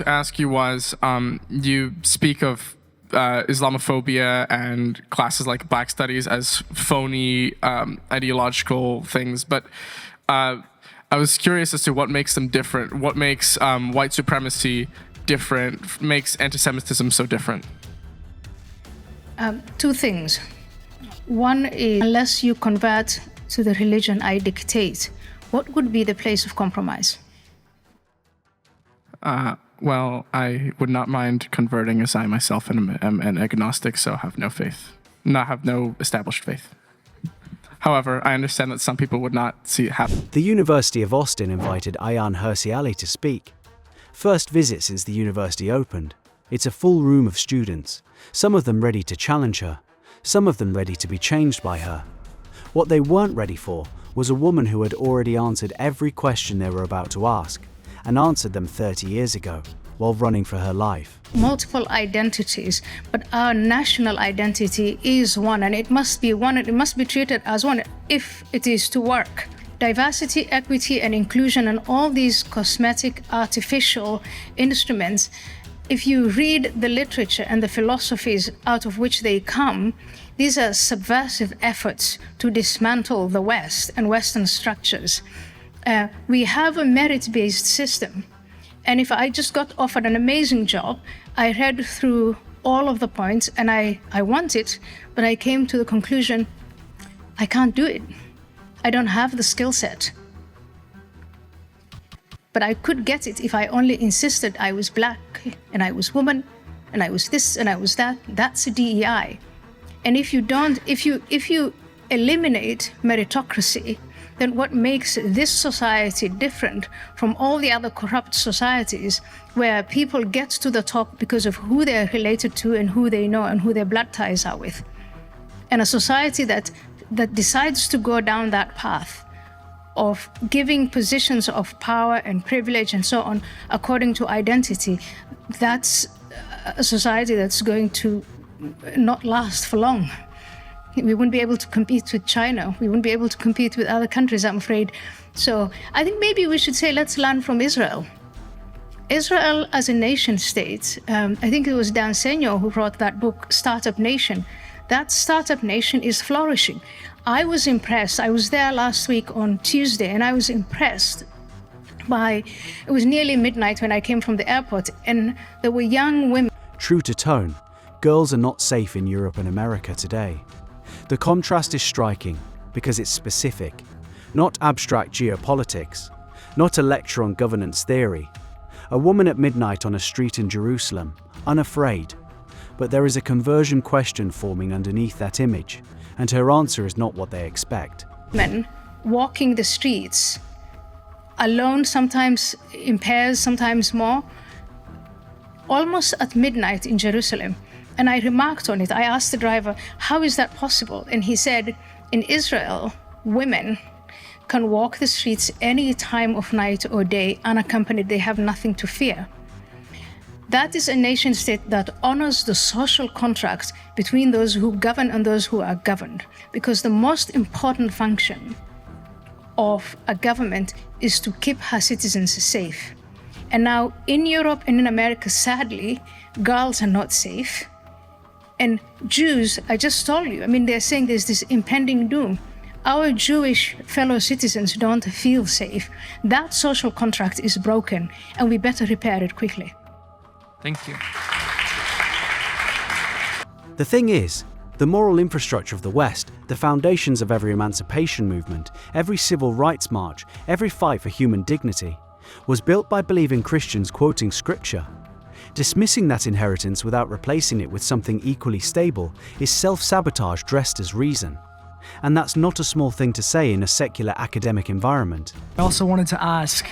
to ask you was, you speak of Islamophobia and classes like Black Studies as phony ideological things, but I was curious as to what makes them different. What makes white supremacy different, makes anti-Semitism so different? Two things. One is, unless you convert to the religion I dictate, what would be the place of compromise? Well, I would not mind converting, as I myself am an agnostic, so have no faith. Have no established faith. However, I understand that some people would not see it happen. The University of Austin invited Ayaan Hirsi to speak. First visit since the university opened. It's a full room of students, some of them ready to challenge her, some of them ready to be changed by her. What they weren't ready for was a woman who had already answered every question they were about to ask, and answered them 30 years ago, while running for her life. Multiple identities, but our national identity is one, and it must be one, and it must be treated as one if it is to work. Diversity, equity, and inclusion, and all these cosmetic, artificial instruments, if you read the literature and the philosophies out of which they come, these are subversive efforts to dismantle the West and Western structures. We have a merit-based system. And if I just got offered an amazing job, I read through all of the points and I want it, but I came to the conclusion, I can't do it. I don't have the skill set. But I could get it if I only insisted I was Black and I was woman and I was this and I was that. That's a DEI. And if you eliminate meritocracy, then what makes this society different from all the other corrupt societies where people get to the top because of who they're related to and who they know and who their blood ties are with? And a society that decides to go down that path of giving positions of power and privilege and so on according to identity, that's a society that's going to not last for long. We wouldn't be able to compete with China. We wouldn't be able to compete with other countries, I'm afraid. So I think maybe we should say, let's learn from Israel. Israel as a nation state, I think it was Dan Senor who wrote that book, Startup Nation. That startup nation is flourishing. I was impressed. I was there last week on Tuesday, and I was impressed by, it was nearly midnight when I came from the airport, and there were young women. True to tone, girls are not safe in Europe and America today. The contrast is striking because it's specific, not abstract geopolitics, not a lecture on governance theory. A woman at midnight on a street in Jerusalem, unafraid. But there is a conversion question forming underneath that image, and her answer is not what they expect. Men walking the streets, alone, sometimes in pairs, sometimes more, almost at midnight in Jerusalem. And I remarked on it. I asked the driver, how is that possible? And he said, in Israel, women can walk the streets any time of night or day unaccompanied. They have nothing to fear. That is a nation state that honors the social contract between those who govern and those who are governed. Because the most important function of a government is to keep her citizens safe. And now in Europe and in America, sadly, girls are not safe. And Jews, I just told you, they're saying there's this impending doom. Our Jewish fellow citizens don't feel safe. That social contract is broken, and we better repair it quickly. Thank you. The thing is, the moral infrastructure of the West, the foundations of every emancipation movement, every civil rights march, every fight for human dignity, was built by believing Christians quoting scripture. Dismissing that inheritance without replacing it with something equally stable is self-sabotage dressed as reason. And that's not a small thing to say in a secular academic environment. I also wanted to ask,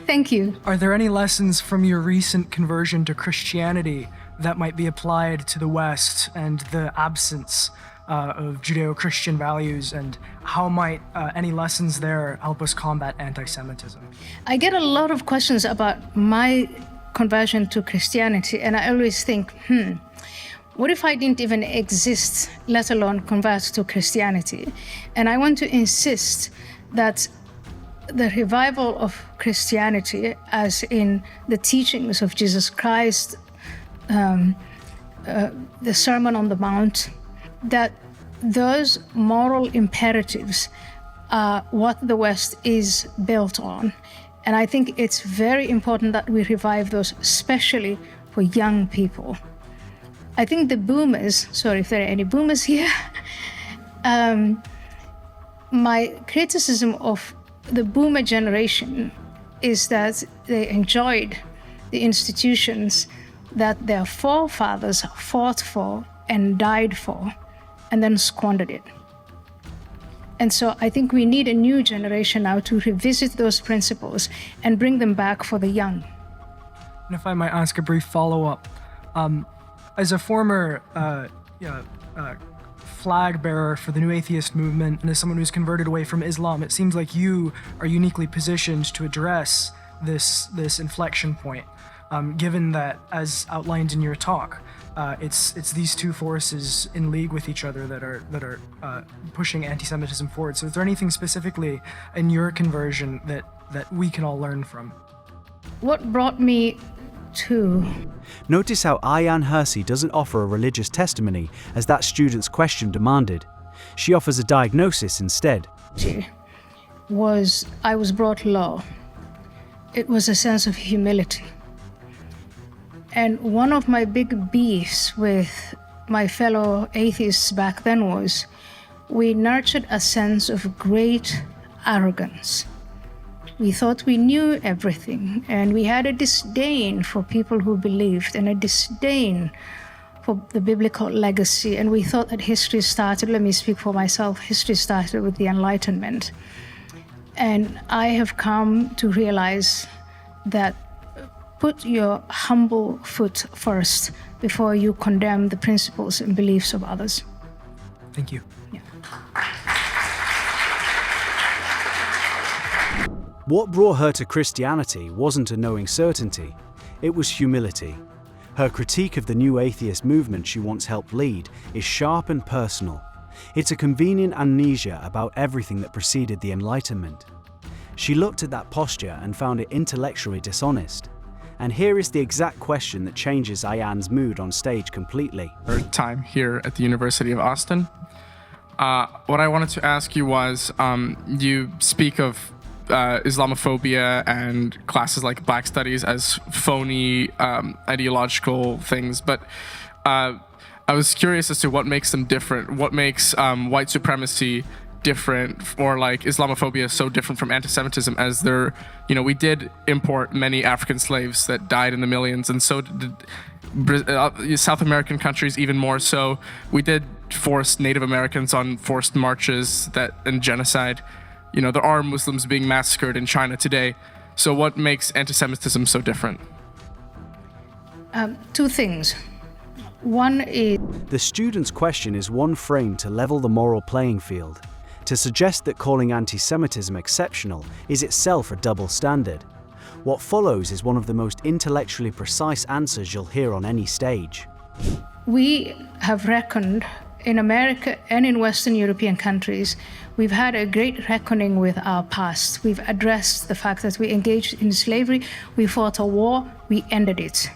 Thank you. Are there any lessons from your recent conversion to Christianity that might be applied to the West and the absence of Judeo-Christian values, and how might any lessons there help us combat anti-Semitism? I get a lot of questions about my conversion to Christianity, and I always think, what if I didn't even exist, let alone convert to Christianity? And I want to insist that the revival of Christianity, as in the teachings of Jesus Christ, the Sermon on the Mount, that those moral imperatives are what the West is built on. And I think it's very important that we revive those, especially for young people. I think the boomers, sorry if there are any boomers here, my criticism of the boomer generation is that they enjoyed the institutions that their forefathers fought for and died for, and then squandered it. And so I think we need a new generation now to revisit those principles and bring them back for the young. And if I might ask a brief follow-up, as a former flag bearer for the New Atheist movement and as someone who's converted away from Islam, it seems like you are uniquely positioned to address this inflection point, given that, as outlined in your talk, it's these two forces in league with each other that are pushing anti-Semitism forward. So is there anything specifically in your conversion that we can all learn from? What brought me to... Notice how Ayaan Hirsi doesn't offer a religious testimony as that student's question demanded. She offers a diagnosis instead. I was brought low. It was a sense of humility. And one of my big beefs with my fellow atheists back then was we nurtured a sense of great arrogance. We thought we knew everything, and we had a disdain for people who believed and a disdain for the biblical legacy. And we thought that history started, let me speak for myself, history started with the Enlightenment. And I have come to realize that put your humble foot first before you condemn the principles and beliefs of others. Thank you. Yeah. What brought her to Christianity wasn't a knowing certainty, it was humility. Her critique of the new atheist movement she once helped lead is sharp and personal. It's a convenient amnesia about everything that preceded the Enlightenment. She looked at that posture and found it intellectually dishonest. And here is the exact question that changes Ayaan's mood on stage completely. Her time here at the University of Austin. What I wanted to ask you was, you speak of Islamophobia and classes like Black Studies as phony ideological things, but I was curious as to what makes them different. What makes white supremacy different, or like Islamophobia so different from anti-Semitism, as there, we did import many African slaves that died in the millions, and so did South American countries even more so. We did force Native Americans on forced marches and genocide. There are Muslims being massacred in China today. So what makes anti-Semitism so different? Two things. One is... The student's question is one frame to level the moral playing field, to suggest that calling anti-Semitism exceptional is itself a double standard. What follows is one of the most intellectually precise answers you'll hear on any stage. We have reckoned in America and in Western European countries, we've had a great reckoning with our past. We've addressed the fact that we engaged in slavery, we fought a war, we ended it.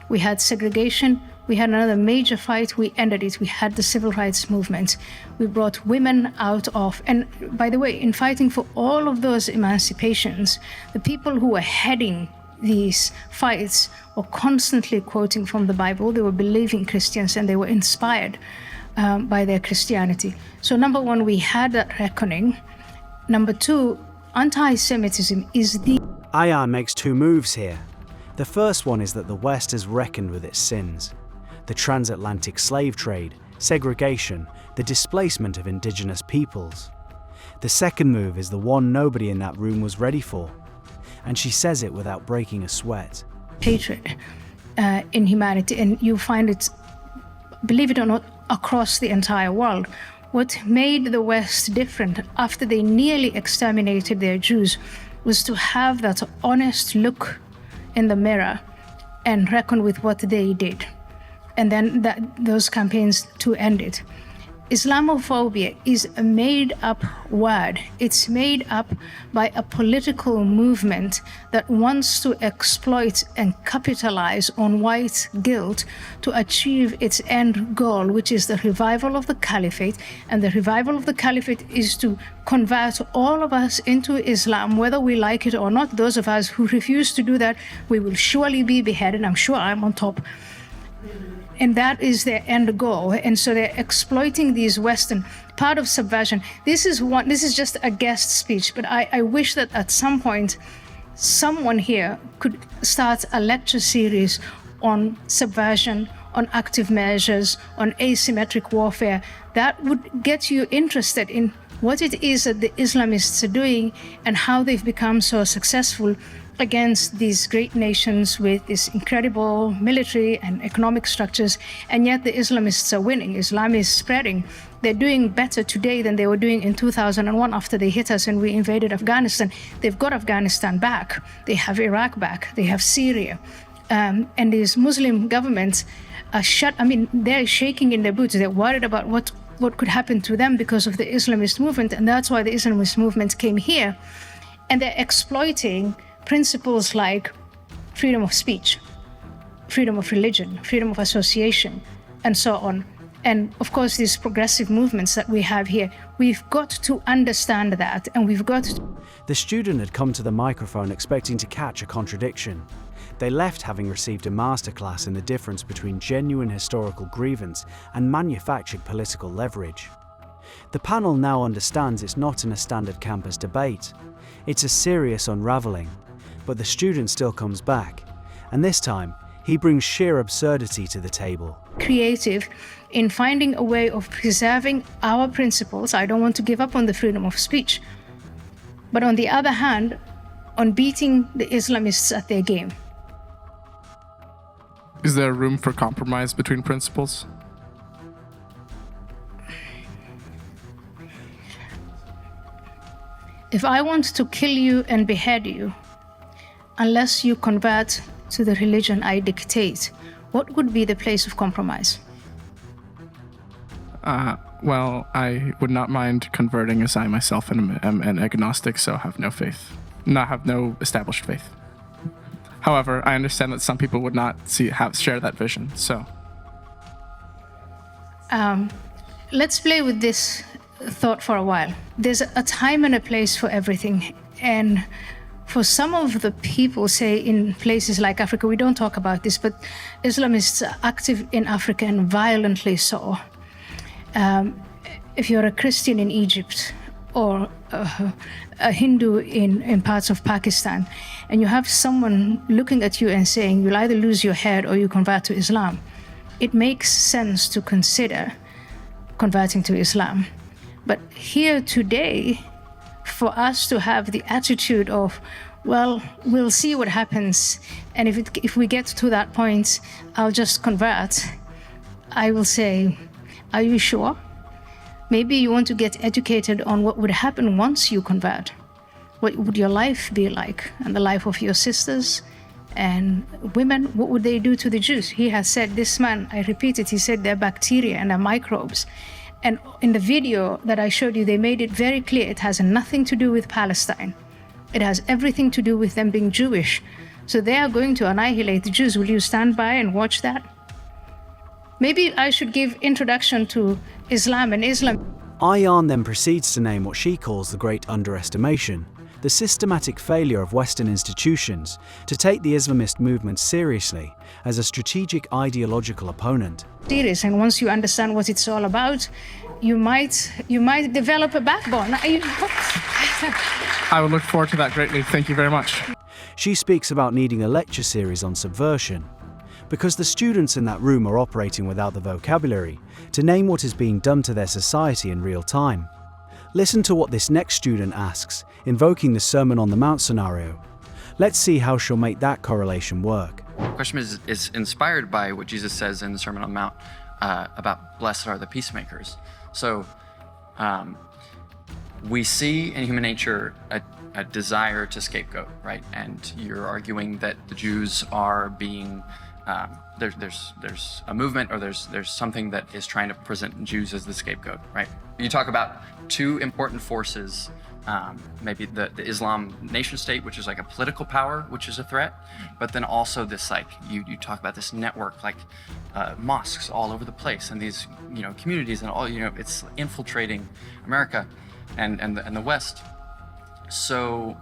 We had segregation, we had another major fight, we ended it. We had the civil rights movement. We brought women out of, and by the way, in fighting for all of those emancipations, the people who were heading these fights were constantly quoting from the Bible. They were believing Christians and they were inspired by their Christianity. So number one, we had that reckoning. Number two, anti-Semitism is the... Ayaan makes two moves here. The first one is that the West has reckoned with its sins. The transatlantic slave trade, segregation, the displacement of indigenous peoples. The second move is the one nobody in that room was ready for. And she says it without breaking a sweat. Hatred in humanity, and you find it, believe it or not, across the entire world. What made the West different after they nearly exterminated their Jews was to have that honest look in the mirror and reckon with what they did. And then those campaigns to end it. Islamophobia is a made-up word. It's made up by a political movement that wants to exploit and capitalize on white guilt to achieve its end goal, which is the revival of the caliphate. And the revival of the caliphate is to convert all of us into Islam, whether we like it or not. Those of us who refuse to do that, we will surely be beheaded. I'm sure I'm on top. And that is their end goal. And so they're exploiting these Western part of subversion. This is just a guest speech, but I wish that at some point someone here could start a lecture series on subversion, on active measures, on asymmetric warfare. That would get you interested in what it is that the Islamists are doing and how they've become so successful against these great nations with this incredible military and economic structures, and yet the Islamists are winning. Islam is spreading. They're doing better today than they were doing in 2001 after they hit us and we invaded Afghanistan. They've got Afghanistan back. They have Iraq back. They have Syria. And these Muslim governments are they're shaking in their boots. They're worried about what could happen to them because of the Islamist movement, and that's why the Islamist movement came here. And they're exploiting principles like freedom of speech, freedom of religion, freedom of association, and so on. And of course, these progressive movements that we have here, we've got to understand that, and we've got to... The student had come to the microphone expecting to catch a contradiction. They left having received a masterclass in the difference between genuine historical grievance and manufactured political leverage. The panel now understands it's not in a standard campus debate. It's a serious unravelling. But the student still comes back, and this time he brings sheer absurdity to the table. Creative in finding a way of preserving our principles. I don't want to give up on the freedom of speech, but on the other hand, on beating the Islamists at their game. Is there room for compromise between principles? If I want to kill you and behead you, unless you convert to the religion I dictate, what would be the place of compromise? Well, I would not mind converting, as I myself am an agnostic, so have no faith. Have no established faith. However, I understand that some people would not share that vision, so. Let's play with this thought for a while. There's a time and a place for everything, and for some of the people, say in places like Africa, we don't talk about this, but Islamists are active in Africa and violently so. If you're a Christian in Egypt or a Hindu in parts of Pakistan, and you have someone looking at you and saying, you'll either lose your head or you convert to Islam, it makes sense to consider converting to Islam. But here today, for us to have the attitude of, well, we'll see what happens, and if we get to that point, I'll just convert, I will say, are you sure? Maybe you want to get educated on what would happen once you convert. What would your life be like, and the life of your sisters and women? What would they do to the Jews? He has said, this man, I repeat it, he said they're bacteria and they're microbes. And in the video that I showed you, they made it very clear it has nothing to do with Palestine. It has everything to do with them being Jewish. So they are going to annihilate the Jews. Will you stand by and watch that? Maybe I should give introduction to Islam and Islam. Ayaan then proceeds to name what she calls the great underestimation, the systematic failure of Western institutions to take the Islamist movement seriously as a strategic ideological opponent. Serious, and once you understand what it's all about, you might develop a backbone. I would look forward to that greatly. Thank you very much. She speaks about needing a lecture series on subversion, because the students in that room are operating without the vocabulary to name what is being done to their society in real time. Listen to what this next student asks, invoking the Sermon on the Mount scenario. Let's see how she'll make that correlation work. The question is inspired by what Jesus says in the Sermon on the Mount about blessed are the peacemakers. So we see in human nature a desire to scapegoat, right? And you're arguing that the Jews are being there's a movement, or there's something that is trying to present Jews as the scapegoat, right? You talk about two important forces, maybe the Islam nation state, which is like a political power, which is a threat, but then also this, like, you talk about this network, like mosques all over the place, and these, communities, and all, it's infiltrating America and the West. So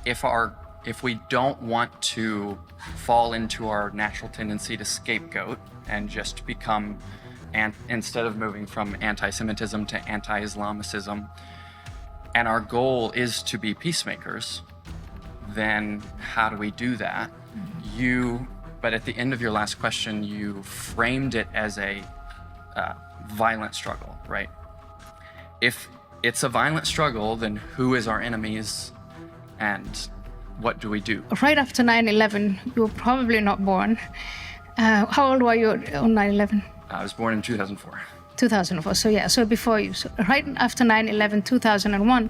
if we don't want to fall into our natural tendency to scapegoat and just become, instead of moving from anti-Semitism to anti-Islamicism, and our goal is to be peacemakers, then how do we do that? But at the end of your last question, you framed it as a violent struggle, right? If it's a violent struggle, then who is our enemies, and what do we do? Right after 9/11, you were probably not born. How old were you on 9/11? I was born in 2004. 2004, so before you. So right after 9/11, 2001,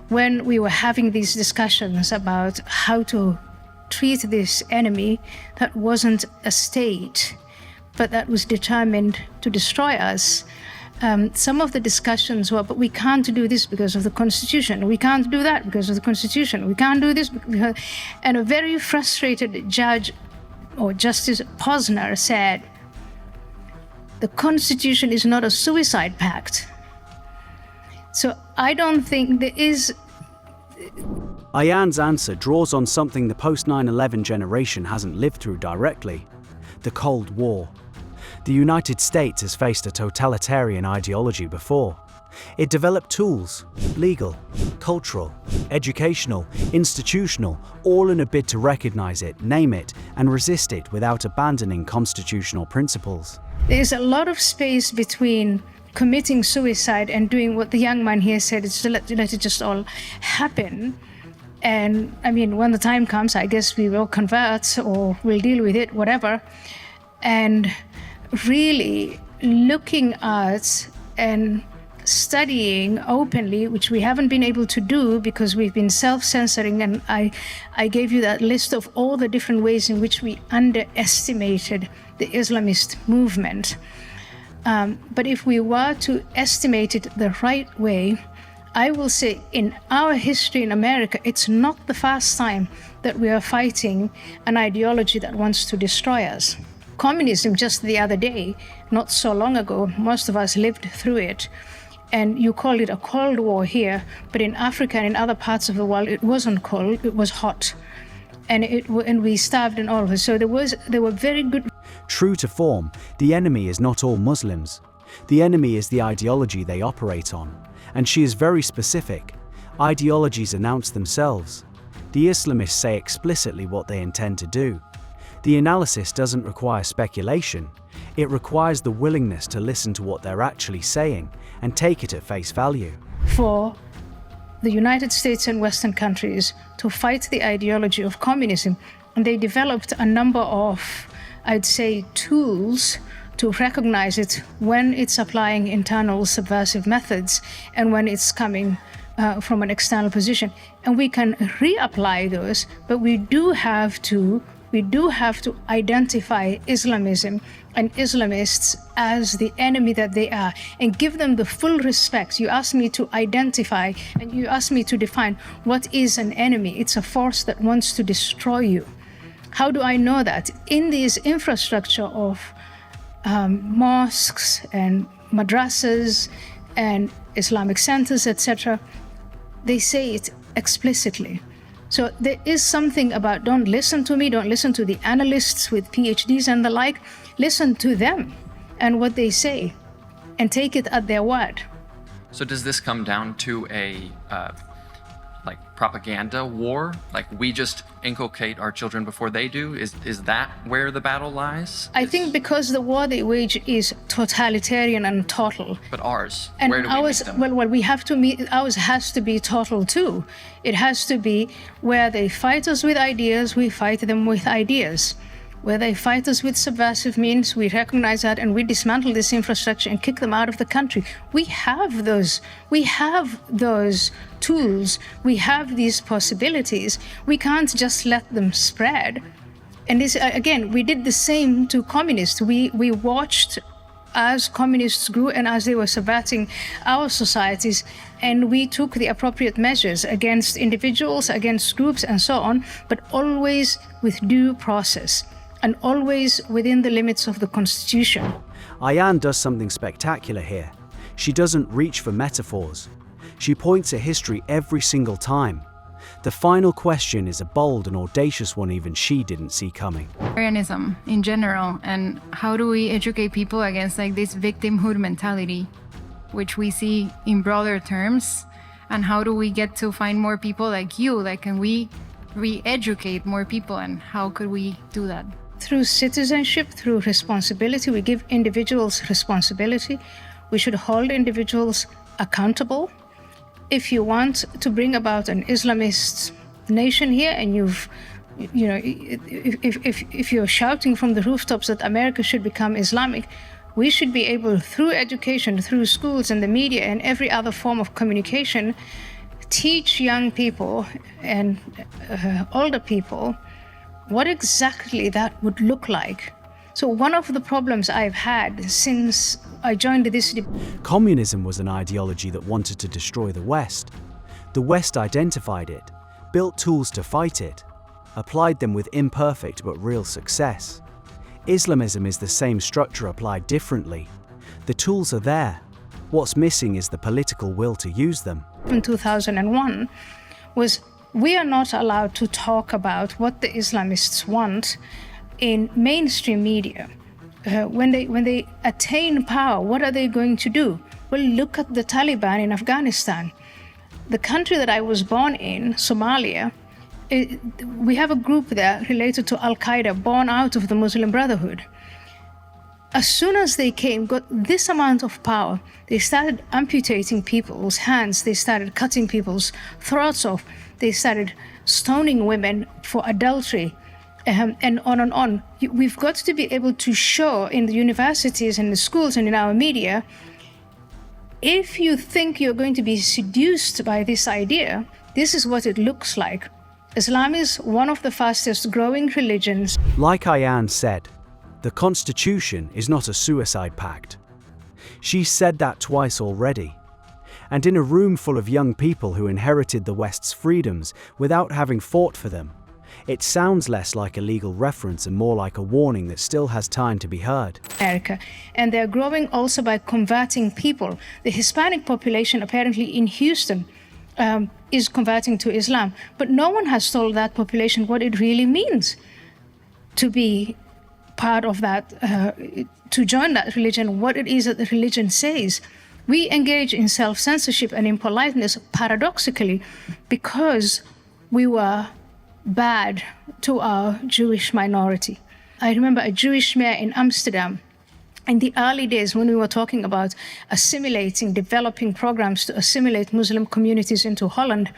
when we were having these discussions about how to treat this enemy that wasn't a state, but that was determined to destroy us, some of the discussions were, but we can't do this because of the Constitution. We can't do that because of the Constitution. We can't do this because... And a very frustrated judge, or Justice Posner, said, the Constitution is not a suicide pact. So I don't think there is... Ayaan's answer draws on something the post-9/11 generation hasn't lived through directly: the Cold War. The United States has faced a totalitarian ideology before. It developed tools, legal, cultural, educational, institutional, all in a bid to recognize it, name it, and resist it without abandoning constitutional principles. There's a lot of space between committing suicide and doing what the young man here said, is to let it just all happen. And I mean, when the time comes, I guess we will convert, or we'll deal with it, whatever. And really looking at and studying openly, which we haven't been able to do because we've been self-censoring, and I gave you that list of all the different ways in which we underestimated the Islamist movement. But if we were to estimate it the right way, I will say in our history in America, it's not the first time that we are fighting an ideology that wants to destroy us. Communism, just the other day, not so long ago, most of us lived through it. And you call it a Cold War here, but in Africa and in other parts of the world, it wasn't cold, it was hot. And we starved and all of it. So there were very good... True to form, the enemy is not all Muslims. The enemy is the ideology they operate on. And she is very specific. Ideologies announce themselves. The Islamists say explicitly what they intend to do. The analysis doesn't require speculation. It requires the willingness to listen to what they're actually saying and take it at face value. For the United States and Western countries to fight the ideology of communism, and they developed a number of, I'd say, tools to recognize it when it's applying internal subversive methods and when it's coming from an external position. And we can reapply those, but we do have to identify Islamism and Islamists as the enemy that they are, and give them the full respect. You asked me to identify, and you asked me to define what is an enemy. It's a force that wants to destroy you. How do I know that? In this infrastructure of mosques and madrasas and Islamic centers, etc., they say it explicitly. So there is something about, don't listen to me, don't listen to the analysts with PhDs and the like. Listen to them and what they say, and take it at their word. So does this come down to a propaganda war? Like, we just inculcate our children before they do? Is that where the battle lies? I think because the war they wage is totalitarian and total. But ours, and where do we meet them? Well, we have to meet, ours has to be total too. It has to be where they fight us with ideas, we fight them with ideas. Where they fight us with subversive means, we recognize that and we dismantle this infrastructure and kick them out of the country. We have those tools, we have these possibilities. We can't just let them spread. And this, again, we did the same to communists. We watched as communists grew and as they were subverting our societies, and we took the appropriate measures against individuals, against groups, and so on, but always with due process and always within the limits of the Constitution. Ayaan does something spectacular here. She doesn't reach for metaphors. She points at history every single time. The final question is a bold and audacious one even she didn't see coming. Arianism in general, and how do we educate people against like this victimhood mentality, which we see in broader terms, and how do we get to find more people like you? Like, can we re-educate more people, and how could we do that? Through citizenship, through responsibility, we give individuals responsibility. We should hold individuals accountable. If you want to bring about an Islamist nation here, and if you're shouting from the rooftops that America should become Islamic, we should be able, through education, through schools and the media and every other form of communication, teach young people and older people what exactly that would look like. So one of the problems I've had since I joined this debate. Communism was an ideology that wanted to destroy the West. The West identified it, built tools to fight it, applied them with imperfect but real success. Islamism is the same structure applied differently. The tools are there. What's missing is the political will to use them. In 2001 was we are not allowed to talk about what the Islamists want in mainstream media. When they attain power, what are they going to do? Well, look at the Taliban in Afghanistan. The country that I was born in, Somalia, we have a group there related to Al-Qaeda, born out of the Muslim Brotherhood. As soon as they got this amount of power, they started amputating people's hands, they started cutting people's throats off, they started stoning women for adultery, and on and on. We've got to be able to show in the universities and the schools and in our media, if you think you're going to be seduced by this idea, this is what it looks like. Islam is one of the fastest growing religions. Like Ayaan said, the Constitution is not a suicide pact. She said that twice already. And in a room full of young people who inherited the West's freedoms without having fought for them, it sounds less like a legal reference and more like a warning that still has time to be heard. America, and they're growing also by converting people. The Hispanic population apparently in Houston is converting to Islam, but no one has told that population what it really means to be part of that, to join that religion, what it is that the religion says. We engage in self-censorship and in politeness, paradoxically, because we were bad to our Jewish minority. I remember a Jewish mayor in Amsterdam in the early days when we were talking about assimilating, developing programs to assimilate Muslim communities into Holland.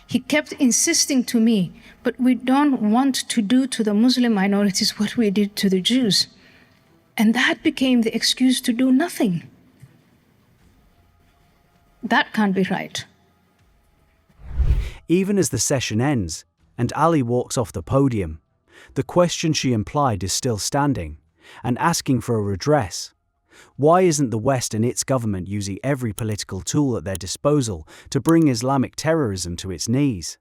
He kept insisting to me, but we don't want to do to the Muslim minorities what we did to the Jews. And that became the excuse to do nothing. That can't be right. Even as the session ends, and Ali walks off the podium, the question she implied is still standing, and asking for a redress. Why isn't the West and its government using every political tool at their disposal to bring Islamic terrorism to its knees?